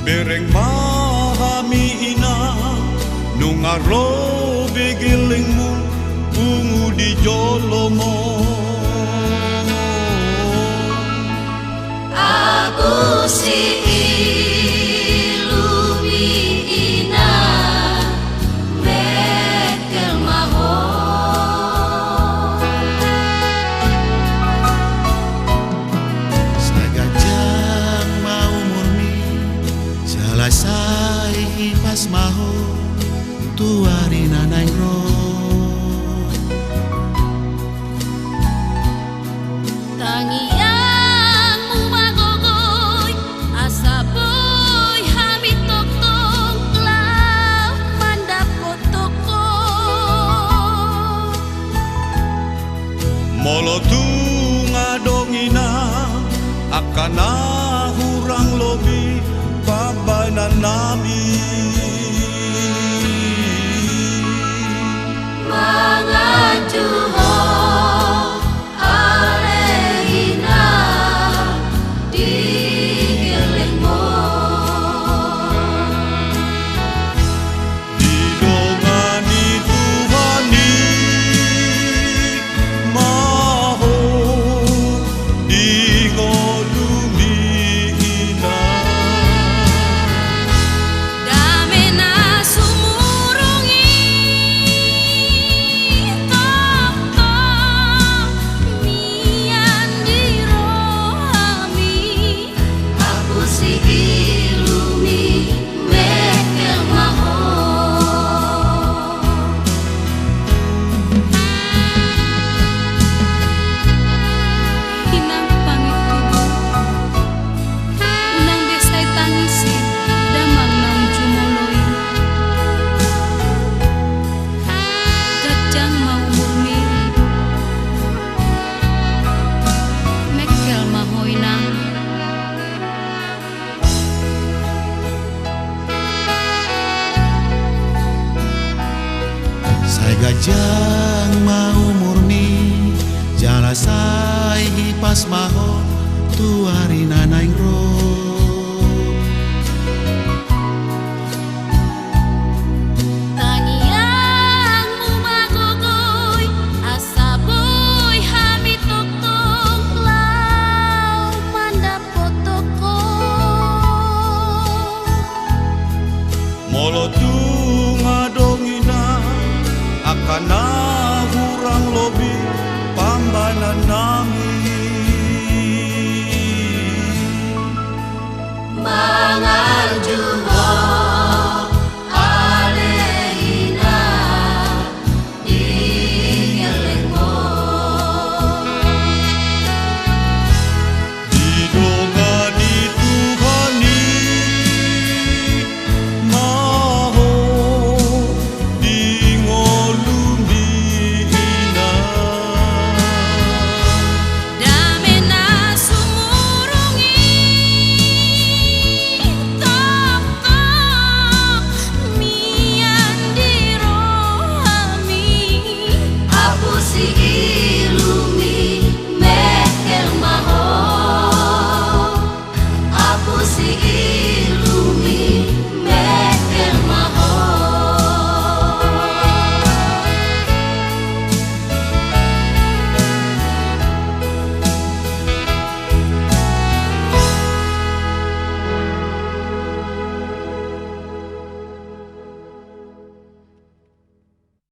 Mereng mahami ina nungaro begilingmu ungu di jolomo. Aku si ilumi ina mekel maho. Sagajang mau murni selesai pas maho tuari nanai ro. Tangian magogoy asa boy hami tokong law mandapot toko. Molotunga dongina akana hurang lobi babanan nami. Mangajuho alehina di gelengmo. Didongani Tuhani maho dingodumi ina. Damena sumurungi tokong mian di rohami. Aku si ilumi mekel maho. Hinang pangitubo unang desay tangisi damang nang jumoloy. Gajang mau murni mekel mahoy nang. Sagajang mau murni jalasai pas maho